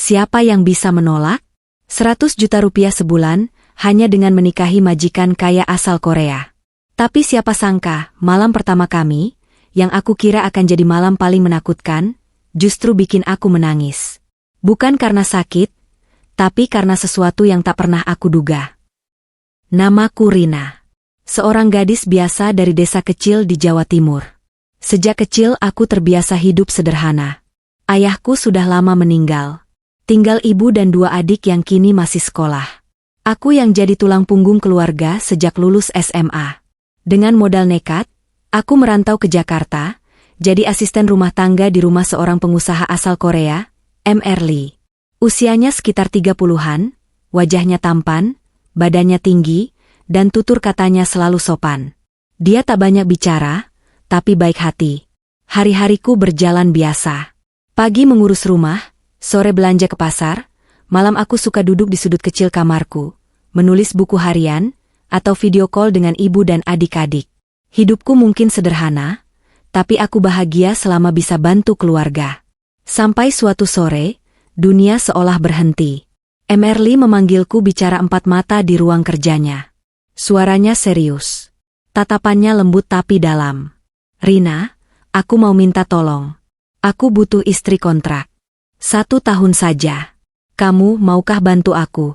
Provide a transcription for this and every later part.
Siapa yang bisa menolak? 100 juta rupiah sebulan, hanya dengan menikahi majikan kaya asal Korea. Tapi siapa sangka, malam pertama kami, yang aku kira akan jadi malam paling menakutkan, justru bikin aku menangis. Bukan karena sakit, tapi karena sesuatu yang tak pernah aku duga. Namaku Rina. Seorang gadis biasa dari desa kecil di Jawa Timur. Sejak kecil aku terbiasa hidup sederhana. Ayahku sudah lama meninggal. Tinggal ibu dan 2 adik yang kini masih sekolah. Aku yang jadi tulang punggung keluarga sejak lulus SMA. Dengan modal nekat, aku merantau ke Jakarta, jadi asisten rumah tangga di rumah seorang pengusaha asal Korea, M.R. Lee. Usianya sekitar 30-an, wajahnya tampan, badannya tinggi, dan tutur katanya selalu sopan. Dia tak banyak bicara, tapi baik hati. Hari-hariku berjalan biasa. Pagi mengurus rumah, sore belanja ke pasar, malam aku suka duduk di sudut kecil kamarku, menulis buku harian, atau video call dengan ibu dan adik-adik. Hidupku mungkin sederhana, tapi aku bahagia selama bisa bantu keluarga. Sampai suatu sore, dunia seolah berhenti. M.R. Lee memanggilku bicara 4 mata di ruang kerjanya. Suaranya serius. Tatapannya lembut tapi dalam. Rina, aku mau minta tolong. Aku butuh istri kontrak. 1 tahun saja. Kamu maukah bantu aku?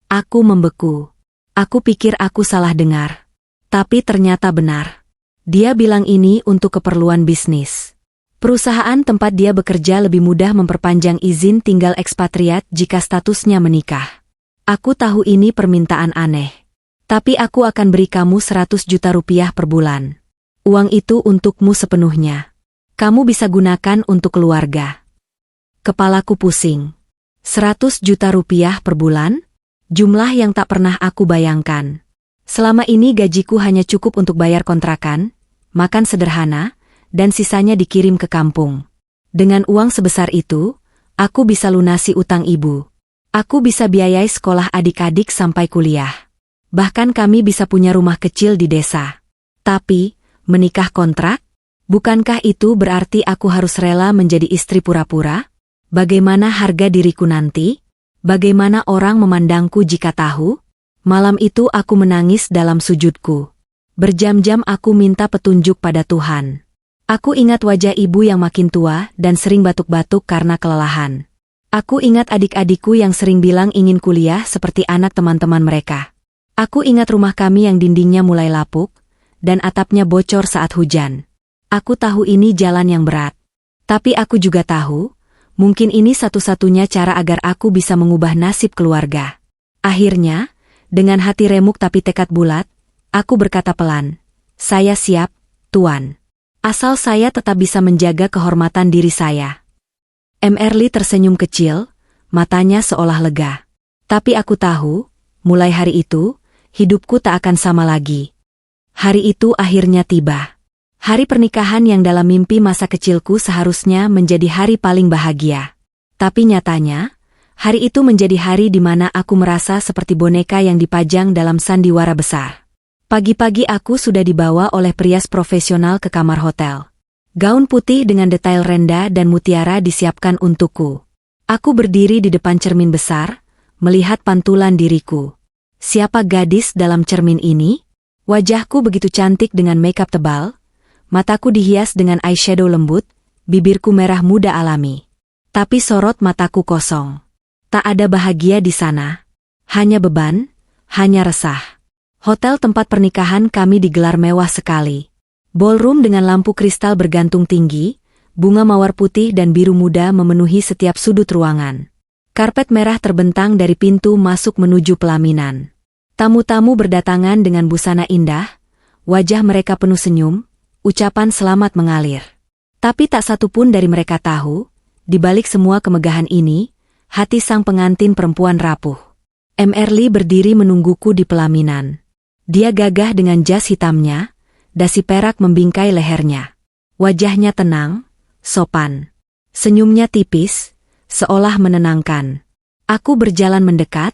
Aku membeku. Aku pikir aku salah dengar. Tapi ternyata benar. Dia bilang ini untuk keperluan bisnis. Perusahaan tempat dia bekerja lebih mudah memperpanjang izin tinggal ekspatriat jika statusnya menikah. Aku tahu ini permintaan aneh. Tapi aku akan beri kamu 100 juta rupiah per bulan. Uang itu untukmu sepenuhnya. Kamu bisa gunakan untuk keluarga. Kepalaku pusing. 100 juta rupiah per bulan? Jumlah yang tak pernah aku bayangkan. Selama ini gajiku hanya cukup untuk bayar kontrakan, makan sederhana, dan sisanya dikirim ke kampung. Dengan uang sebesar itu, aku bisa lunasi utang ibu. Aku bisa biayai sekolah adik-adik sampai kuliah. Bahkan kami bisa punya rumah kecil di desa. Tapi, menikah kontrak? Bukankah itu berarti aku harus rela menjadi istri pura-pura? Bagaimana harga diriku nanti? Bagaimana orang memandangku jika tahu? Malam itu aku menangis dalam sujudku. Berjam-jam aku minta petunjuk pada Tuhan. Aku ingat wajah ibu yang makin tua dan sering batuk-batuk karena kelelahan. Aku ingat adik-adikku yang sering bilang ingin kuliah seperti anak teman-teman mereka. Aku ingat rumah kami yang dindingnya mulai lapuk, dan atapnya bocor saat hujan. Aku tahu ini jalan yang berat. Tapi aku juga tahu, mungkin ini satu-satunya cara agar aku bisa mengubah nasib keluarga. Akhirnya, dengan hati remuk tapi tekad bulat, aku berkata pelan, "Saya siap, Tuan. Asal saya tetap bisa menjaga kehormatan diri saya." M.R. Lee tersenyum kecil, matanya seolah lega. Tapi aku tahu, mulai hari itu, hidupku tak akan sama lagi. Hari itu akhirnya tiba. Hari pernikahan yang dalam mimpi masa kecilku seharusnya menjadi hari paling bahagia. Tapi nyatanya, hari itu menjadi hari di mana aku merasa seperti boneka yang dipajang dalam sandiwara besar. Pagi-pagi aku sudah dibawa oleh perias profesional ke kamar hotel. Gaun putih dengan detail renda dan mutiara disiapkan untukku. Aku berdiri di depan cermin besar, melihat pantulan diriku. Siapa gadis dalam cermin ini? Wajahku begitu cantik dengan makeup tebal. Mataku dihias dengan eyeshadow lembut, bibirku merah muda alami. Tapi sorot mataku kosong. Tak ada bahagia di sana. Hanya beban, hanya resah. Hotel tempat pernikahan kami digelar mewah sekali. Ballroom dengan lampu kristal bergantung tinggi, bunga mawar putih dan biru muda memenuhi setiap sudut ruangan. Karpet merah terbentang dari pintu masuk menuju pelaminan. Tamu-tamu berdatangan dengan busana indah, wajah mereka penuh senyum, ucapan selamat mengalir. Tapi tak satu pun dari mereka tahu, di balik semua kemegahan ini, hati sang pengantin perempuan rapuh. M.R. Lee berdiri menungguku di pelaminan. Dia gagah dengan jas hitamnya, dasi perak membingkai lehernya. Wajahnya tenang, sopan. Senyumnya tipis, seolah menenangkan. Aku berjalan mendekat,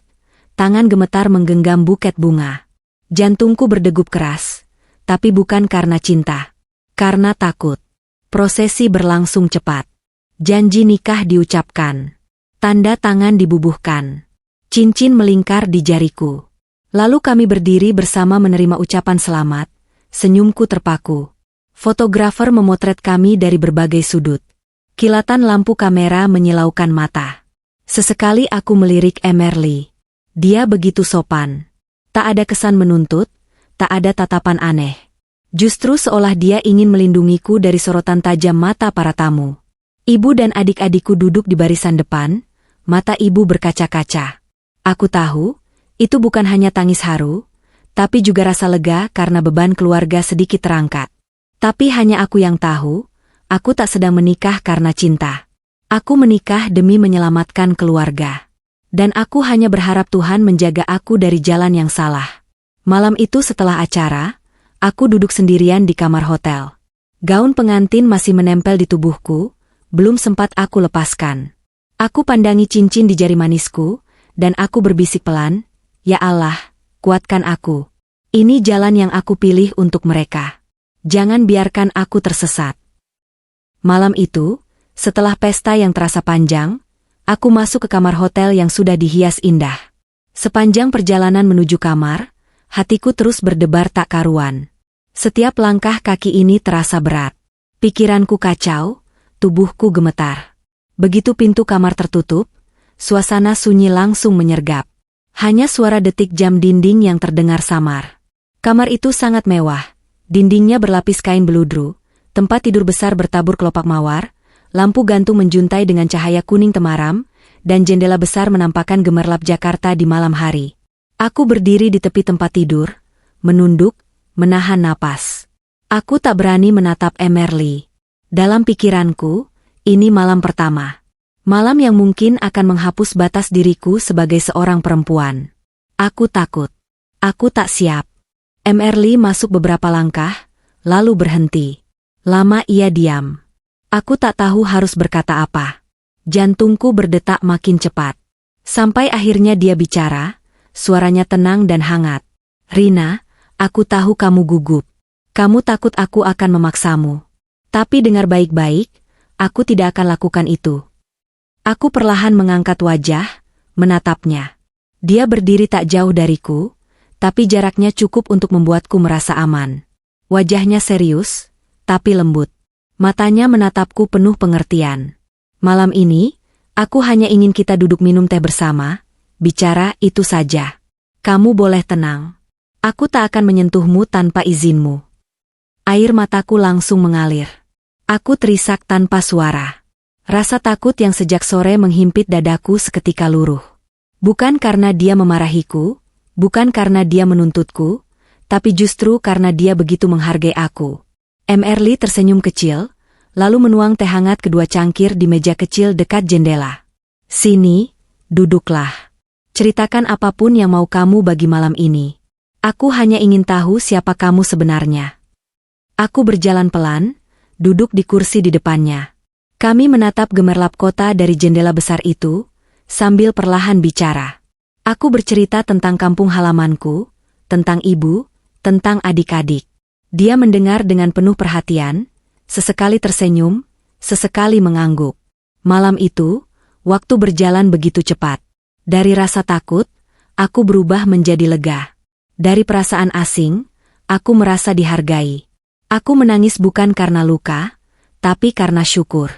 tangan gemetar menggenggam buket bunga. Jantungku berdegup keras, tapi bukan karena cinta. Karena takut. Prosesi berlangsung cepat. Janji nikah diucapkan. Tanda tangan dibubuhkan. Cincin melingkar di jariku. Lalu kami berdiri bersama menerima ucapan selamat. Senyumku terpaku. Fotografer memotret kami dari berbagai sudut. Kilatan lampu kamera menyilaukan mata. Sesekali aku melirik Emerly. Dia begitu sopan. Tak ada kesan menuntut, tak ada tatapan aneh. Justru seolah dia ingin melindungiku dari sorotan tajam mata para tamu. Ibu dan adik-adikku duduk di barisan depan, mata ibu berkaca-kaca. Aku tahu, itu bukan hanya tangis haru, tapi juga rasa lega karena beban keluarga sedikit terangkat. Tapi hanya aku yang tahu, aku tak sedang menikah karena cinta. Aku menikah demi menyelamatkan keluarga. Dan aku hanya berharap Tuhan menjaga aku dari jalan yang salah. Malam itu setelah acara, aku duduk sendirian di kamar hotel. Gaun pengantin masih menempel di tubuhku, belum sempat aku lepaskan. Aku pandangi cincin di jari manisku, dan aku berbisik pelan, "Ya Allah, kuatkan aku. Ini jalan yang aku pilih untuk mereka. Jangan biarkan aku tersesat." Malam itu, setelah pesta yang terasa panjang, aku masuk ke kamar hotel yang sudah dihias indah. Sepanjang perjalanan menuju kamar, hatiku terus berdebar tak karuan. Setiap langkah kaki ini terasa berat. Pikiranku kacau, tubuhku gemetar. Begitu pintu kamar tertutup, suasana sunyi langsung menyergap. Hanya suara detik jam dinding yang terdengar samar. Kamar itu sangat mewah. Dindingnya berlapis kain beludru, tempat tidur besar bertabur kelopak mawar, lampu gantung menjuntai dengan cahaya kuning temaram, dan jendela besar menampakkan gemerlap Jakarta di malam hari. Aku berdiri di tepi tempat tidur, menunduk, menahan napas. Aku tak berani menatap Emerly. Dalam pikiranku, ini malam pertama. Malam yang mungkin akan menghapus batas diriku sebagai seorang perempuan. Aku takut. Aku tak siap. Emerly masuk beberapa langkah, lalu berhenti. Lama ia diam. Aku tak tahu harus berkata apa. Jantungku berdetak makin cepat. Sampai akhirnya dia bicara, suaranya tenang dan hangat. "Rina, aku tahu kamu gugup. Kamu takut aku akan memaksamu. Tapi dengar baik-baik, aku tidak akan lakukan itu." Aku perlahan mengangkat wajah, menatapnya. Dia berdiri tak jauh dariku, tapi jaraknya cukup untuk membuatku merasa aman. Wajahnya serius, tapi lembut. Matanya menatapku penuh pengertian. "Malam ini, aku hanya ingin kita duduk minum teh bersama, bicara itu saja. Kamu boleh tenang. Aku tak akan menyentuhmu tanpa izinmu." Air mataku langsung mengalir. Aku terisak tanpa suara. Rasa takut yang sejak sore menghimpit dadaku seketika luruh. Bukan karena dia memarahiku, bukan karena dia menuntutku, tapi justru karena dia begitu menghargai aku. Emerly tersenyum kecil, lalu menuang teh hangat kedua cangkir di meja kecil dekat jendela. "Sini, duduklah. Ceritakan apapun yang mau kamu bagi malam ini. Aku hanya ingin tahu siapa kamu sebenarnya." Aku berjalan pelan, duduk di kursi di depannya. Kami menatap gemerlap kota dari jendela besar itu, sambil perlahan bicara. Aku bercerita tentang kampung halamanku, tentang ibu, tentang adik-adik. Dia mendengar dengan penuh perhatian, sesekali tersenyum, sesekali mengangguk. Malam itu, waktu berjalan begitu cepat. Dari rasa takut, aku berubah menjadi lega. Dari perasaan asing, aku merasa dihargai. Aku menangis bukan karena luka, tapi karena syukur.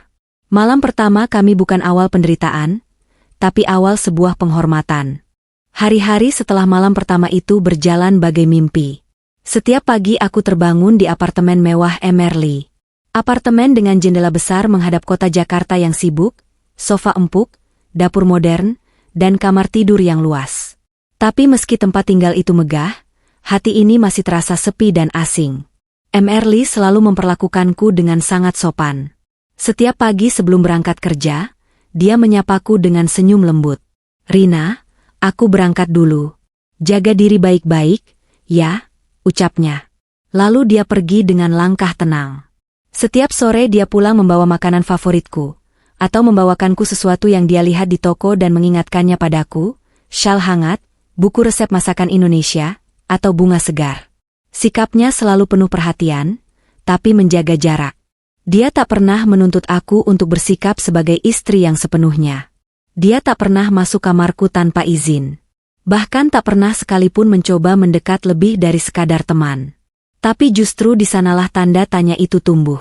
Malam pertama kami bukan awal penderitaan, tapi awal sebuah penghormatan. Hari-hari setelah malam pertama itu berjalan bagai mimpi. Setiap pagi aku terbangun di apartemen mewah Emerly. Apartemen dengan jendela besar menghadap kota Jakarta yang sibuk, sofa empuk, dapur modern, dan kamar tidur yang luas. Tapi meski tempat tinggal itu megah, hati ini masih terasa sepi dan asing. Emerly selalu memperlakukanku dengan sangat sopan. Setiap pagi sebelum berangkat kerja, dia menyapaku dengan senyum lembut. "Rina, aku berangkat dulu. Jaga diri baik-baik, ya," ucapnya. Lalu dia pergi dengan langkah tenang. Setiap sore dia pulang membawa makanan favoritku, atau membawakanku sesuatu yang dia lihat di toko dan mengingatkannya padaku, syal hangat, buku resep masakan Indonesia, atau bunga segar. Sikapnya selalu penuh perhatian, tapi menjaga jarak. Dia tak pernah menuntut aku untuk bersikap sebagai istri yang sepenuhnya. Dia tak pernah masuk kamarku tanpa izin. Bahkan tak pernah sekalipun mencoba mendekat lebih dari sekadar teman. Tapi justru di sanalah tanda tanya itu tumbuh.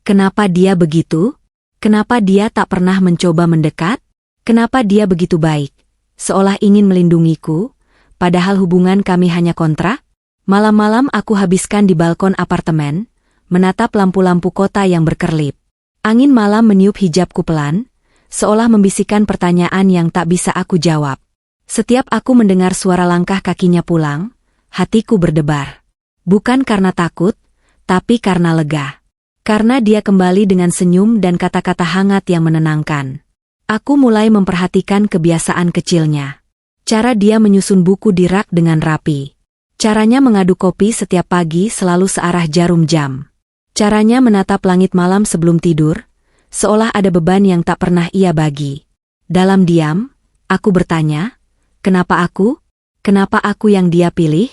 Kenapa dia begitu? Kenapa dia tak pernah mencoba mendekat? Kenapa dia begitu baik? Seolah ingin melindungiku, padahal hubungan kami hanya kontrak? Malam-malam aku habiskan di balkon apartemen, menatap lampu-lampu kota yang berkerlip. Angin malam meniup hijabku pelan, seolah membisikkan pertanyaan yang tak bisa aku jawab. Setiap aku mendengar suara langkah kakinya pulang, hatiku berdebar. Bukan karena takut, tapi karena lega. Karena dia kembali dengan senyum dan kata-kata hangat yang menenangkan. Aku mulai memperhatikan kebiasaan kecilnya. Cara dia menyusun buku di rak dengan rapi. Caranya mengaduk kopi setiap pagi selalu searah jarum jam. Caranya menatap langit malam sebelum tidur, seolah ada beban yang tak pernah ia bagi. Dalam diam, aku bertanya, kenapa aku? Kenapa aku yang dia pilih?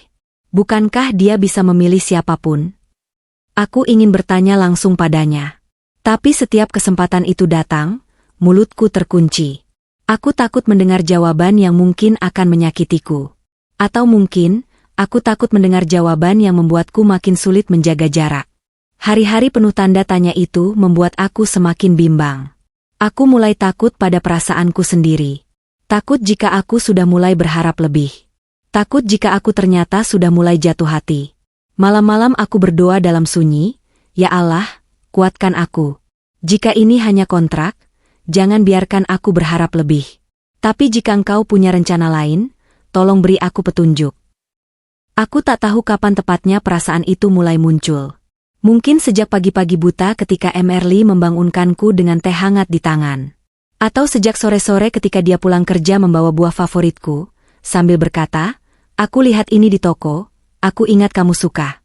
Bukankah dia bisa memilih siapapun? Aku ingin bertanya langsung padanya. Tapi setiap kesempatan itu datang, mulutku terkunci. Aku takut mendengar jawaban yang mungkin akan menyakitiku. Atau mungkin, aku takut mendengar jawaban yang membuatku makin sulit menjaga jarak. Hari-hari penuh tanda tanya itu membuat aku semakin bimbang. Aku mulai takut pada perasaanku sendiri. Takut jika aku sudah mulai berharap lebih. Takut jika aku ternyata sudah mulai jatuh hati. Malam-malam aku berdoa dalam sunyi, ya Allah, kuatkan aku. Jika ini hanya kontrak, jangan biarkan aku berharap lebih. Tapi jika Engkau punya rencana lain, tolong beri aku petunjuk. Aku tak tahu kapan tepatnya perasaan itu mulai muncul. Mungkin sejak pagi-pagi buta ketika Emerly membangunkanku dengan teh hangat di tangan. Atau sejak sore-sore ketika dia pulang kerja membawa buah favoritku, sambil berkata, aku lihat ini di toko, aku ingat kamu suka.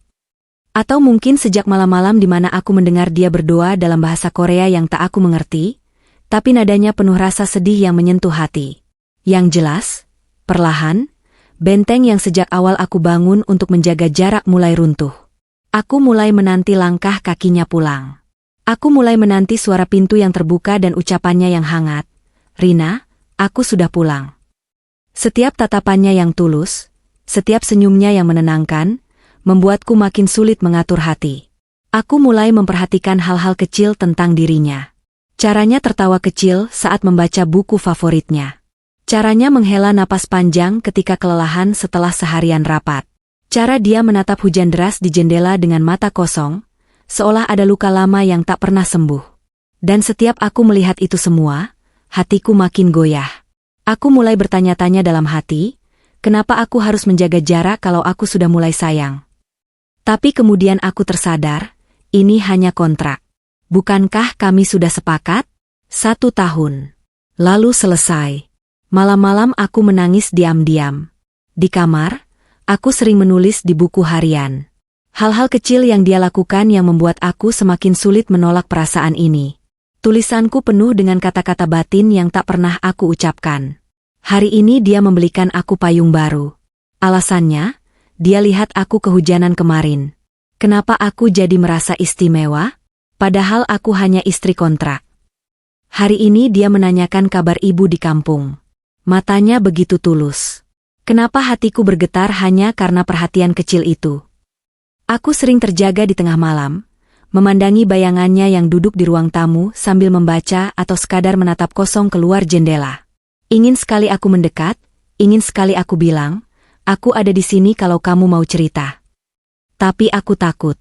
Atau mungkin sejak malam-malam di mana aku mendengar dia berdoa dalam bahasa Korea yang tak aku mengerti, tapi nadanya penuh rasa sedih yang menyentuh hati. Yang jelas, perlahan, benteng yang sejak awal aku bangun untuk menjaga jarak mulai runtuh. Aku mulai menanti langkah kakinya pulang. Aku mulai menanti suara pintu yang terbuka dan ucapannya yang hangat. Rina, aku sudah pulang. Setiap tatapannya yang tulus, setiap senyumnya yang menenangkan, membuatku makin sulit mengatur hati. Aku mulai memperhatikan hal-hal kecil tentang dirinya. Caranya tertawa kecil saat membaca buku favoritnya. Caranya menghela napas panjang ketika kelelahan setelah seharian rapat. Cara dia menatap hujan deras di jendela dengan mata kosong, seolah ada luka lama yang tak pernah sembuh. Dan setiap aku melihat itu semua, hatiku makin goyah. Aku mulai bertanya-tanya dalam hati, kenapa aku harus menjaga jarak kalau aku sudah mulai sayang? Tapi kemudian aku tersadar, ini hanya kontrak. Bukankah kami sudah sepakat? 1 tahun. Lalu selesai. Malam-malam aku menangis diam-diam. Di kamar, aku sering menulis di buku harian. Hal-hal kecil yang dia lakukan yang membuat aku semakin sulit menolak perasaan ini. Tulisanku penuh dengan kata-kata batin yang tak pernah aku ucapkan. Hari ini dia membelikan aku payung baru. Alasannya, dia lihat aku kehujanan kemarin. Kenapa aku jadi merasa istimewa? Padahal aku hanya istri kontrak. Hari ini dia menanyakan kabar ibu di kampung. Matanya begitu tulus. Kenapa hatiku bergetar hanya karena perhatian kecil itu? Aku sering terjaga di tengah malam, memandangi bayangannya yang duduk di ruang tamu sambil membaca atau sekadar menatap kosong keluar jendela. Ingin sekali aku mendekat, ingin sekali aku bilang, aku ada di sini kalau kamu mau cerita. Tapi aku takut.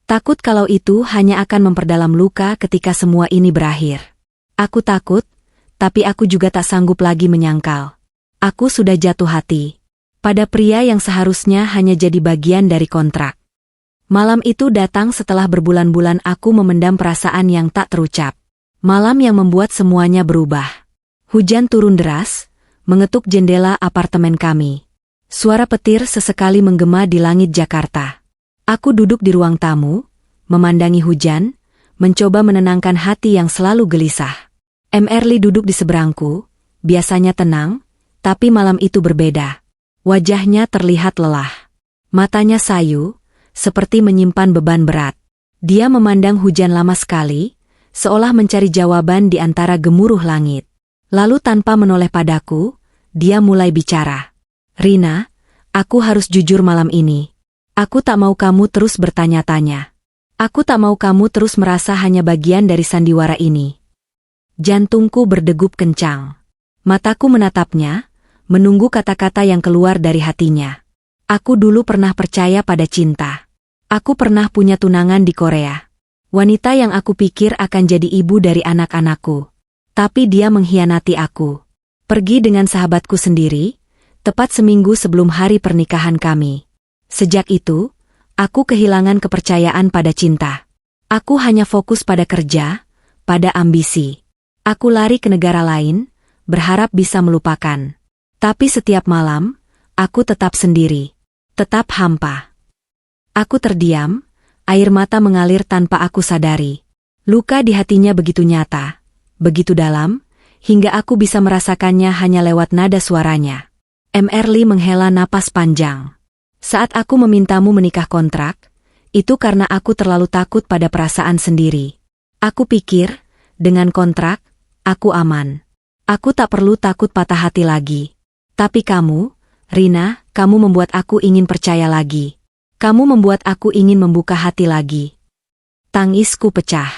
Takut kalau itu hanya akan memperdalam luka ketika semua ini berakhir. Aku takut, tapi aku juga tak sanggup lagi menyangkal. Aku sudah jatuh hati pada pria yang seharusnya hanya jadi bagian dari kontrak. Malam itu datang setelah berbulan-bulan aku memendam perasaan yang tak terucap. Malam yang membuat semuanya berubah. Hujan turun deras, mengetuk jendela apartemen kami. Suara petir sesekali menggema di langit Jakarta. Aku duduk di ruang tamu, memandangi hujan, mencoba menenangkan hati yang selalu gelisah. Emerly duduk di seberangku, biasanya tenang, tapi malam itu berbeda. Wajahnya terlihat lelah. Matanya sayu, seperti menyimpan beban berat. Dia memandang hujan lama sekali, seolah mencari jawaban di antara gemuruh langit. Lalu tanpa menoleh padaku, dia mulai bicara. Rina, aku harus jujur malam ini. Aku tak mau kamu terus bertanya-tanya. Aku tak mau kamu terus merasa hanya bagian dari sandiwara ini. Jantungku berdegup kencang. Mataku menatapnya, menunggu kata-kata yang keluar dari hatinya. Aku dulu pernah percaya pada cinta. Aku pernah punya tunangan di Korea. Wanita yang aku pikir akan jadi ibu dari anak-anakku. Tapi dia mengkhianati aku. Pergi dengan sahabatku sendiri, tepat seminggu sebelum hari pernikahan kami. Sejak itu, aku kehilangan kepercayaan pada cinta. Aku hanya fokus pada kerja, pada ambisi. Aku lari ke negara lain, berharap bisa melupakan. Tapi setiap malam, aku tetap sendiri. Tetap hampa. Aku terdiam, air mata mengalir tanpa aku sadari. Luka di hatinya begitu nyata, begitu dalam, hingga aku bisa merasakannya hanya lewat nada suaranya. Lee menghela napas panjang. Saat aku memintamu menikah kontrak, itu karena aku terlalu takut pada perasaan sendiri. Aku pikir, dengan kontrak, aku aman. Aku tak perlu takut patah hati lagi. Tapi kamu, Rina, kamu membuat aku ingin percaya lagi. Kamu membuat aku ingin membuka hati lagi. Tangisku pecah.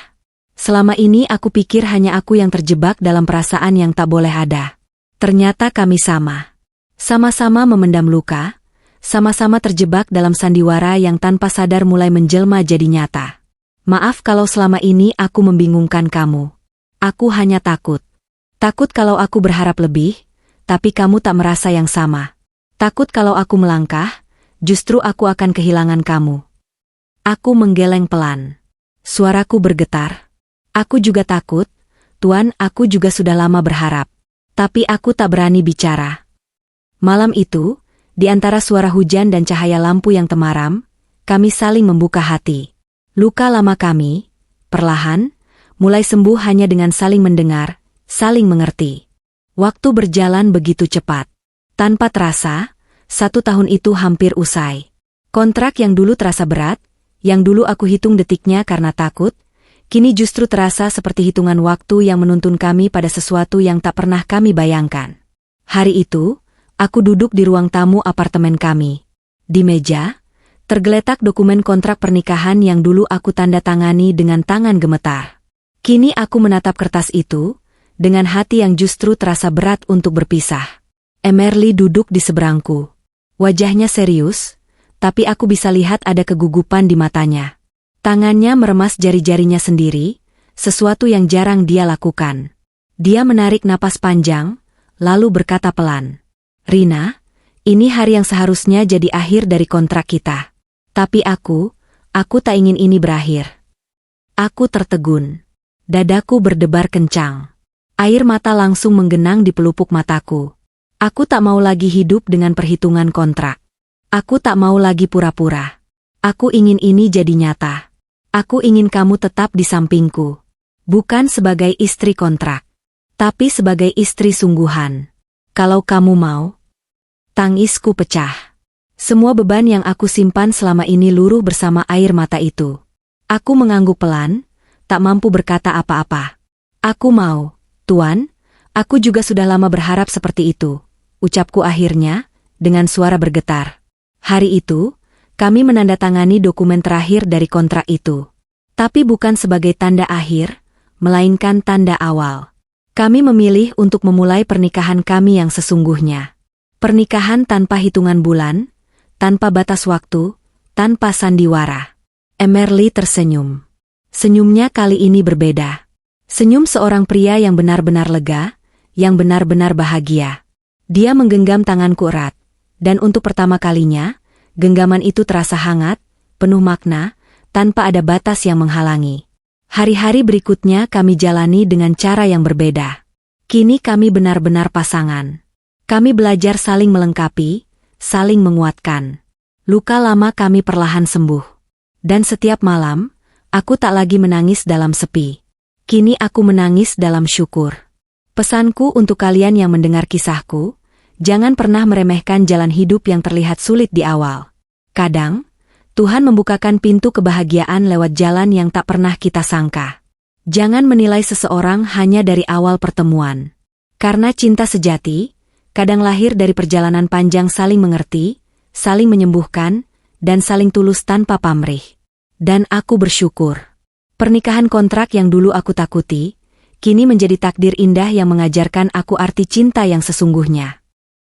Selama ini aku pikir hanya aku yang terjebak dalam perasaan yang tak boleh ada. Ternyata kami sama. Sama-sama memendam luka, sama-sama terjebak dalam sandiwara yang tanpa sadar mulai menjelma jadi nyata. Maaf kalau selama ini aku membingungkan kamu. Aku hanya takut. Takut kalau aku berharap lebih, tapi kamu tak merasa yang sama. Takut kalau aku melangkah, justru aku akan kehilangan kamu. Aku menggeleng pelan. Suaraku bergetar. Aku juga takut, Tuan, aku juga sudah lama berharap. Tapi aku tak berani bicara. Malam itu, di antara suara hujan dan cahaya lampu yang temaram, kami saling membuka hati. Luka lama kami, perlahan, mulai sembuh hanya dengan saling mendengar, saling mengerti. Waktu berjalan begitu cepat. Tanpa terasa, 1 tahun itu hampir usai. Kontrak yang dulu terasa berat, yang dulu aku hitung detiknya karena takut, kini justru terasa seperti hitungan waktu yang menuntun kami pada sesuatu yang tak pernah kami bayangkan. Hari itu, aku duduk di ruang tamu apartemen kami. Di meja, tergeletak dokumen kontrak pernikahan yang dulu aku tanda tangani dengan tangan gemetar. Kini aku menatap kertas itu, dengan hati yang justru terasa berat untuk berpisah. Lee duduk di seberangku. Wajahnya serius, tapi aku bisa lihat ada kegugupan di matanya. Tangannya meremas jari-jarinya sendiri, sesuatu yang jarang dia lakukan. Dia menarik napas panjang, lalu berkata pelan, Rina, ini hari yang seharusnya jadi akhir dari kontrak kita. Tapi aku tak ingin ini berakhir. Aku tertegun. Dadaku berdebar kencang. Air mata langsung menggenang di pelupuk mataku. Aku tak mau lagi hidup dengan perhitungan kontrak. Aku tak mau lagi pura-pura. Aku ingin ini jadi nyata. Aku ingin kamu tetap di sampingku. Bukan sebagai istri kontrak, tapi sebagai istri sungguhan. Kalau kamu mau. Tangisku pecah. Semua beban yang aku simpan selama ini luruh bersama air mata itu. Aku mengangguk pelan, tak mampu berkata apa-apa. Aku mau, Tuan, aku juga sudah lama berharap seperti itu, ucapku akhirnya, dengan suara bergetar. Hari itu, kami menandatangani dokumen terakhir dari kontrak itu. Tapi bukan sebagai tanda akhir, melainkan tanda awal. Kami memilih untuk memulai pernikahan kami yang sesungguhnya. Pernikahan tanpa hitungan bulan, tanpa batas waktu, tanpa sandiwara. Lee tersenyum. Senyumnya kali ini berbeda. Senyum seorang pria yang benar-benar lega, yang benar-benar bahagia. Dia menggenggam tanganku erat, dan untuk pertama kalinya, genggaman itu terasa hangat, penuh makna, tanpa ada batas yang menghalangi. Hari-hari berikutnya kami jalani dengan cara yang berbeda. Kini kami benar-benar pasangan. Kami belajar saling melengkapi, saling menguatkan. Luka lama kami perlahan sembuh. Dan setiap malam, aku tak lagi menangis dalam sepi. Kini aku menangis dalam syukur. Pesanku untuk kalian yang mendengar kisahku, jangan pernah meremehkan jalan hidup yang terlihat sulit di awal. Kadang, Tuhan membukakan pintu kebahagiaan lewat jalan yang tak pernah kita sangka. Jangan menilai seseorang hanya dari awal pertemuan. Karena cinta sejati, kadang lahir dari perjalanan panjang saling mengerti, saling menyembuhkan, dan saling tulus tanpa pamrih. Dan aku bersyukur. Pernikahan kontrak yang dulu aku takuti, kini menjadi takdir indah yang mengajarkan aku arti cinta yang sesungguhnya.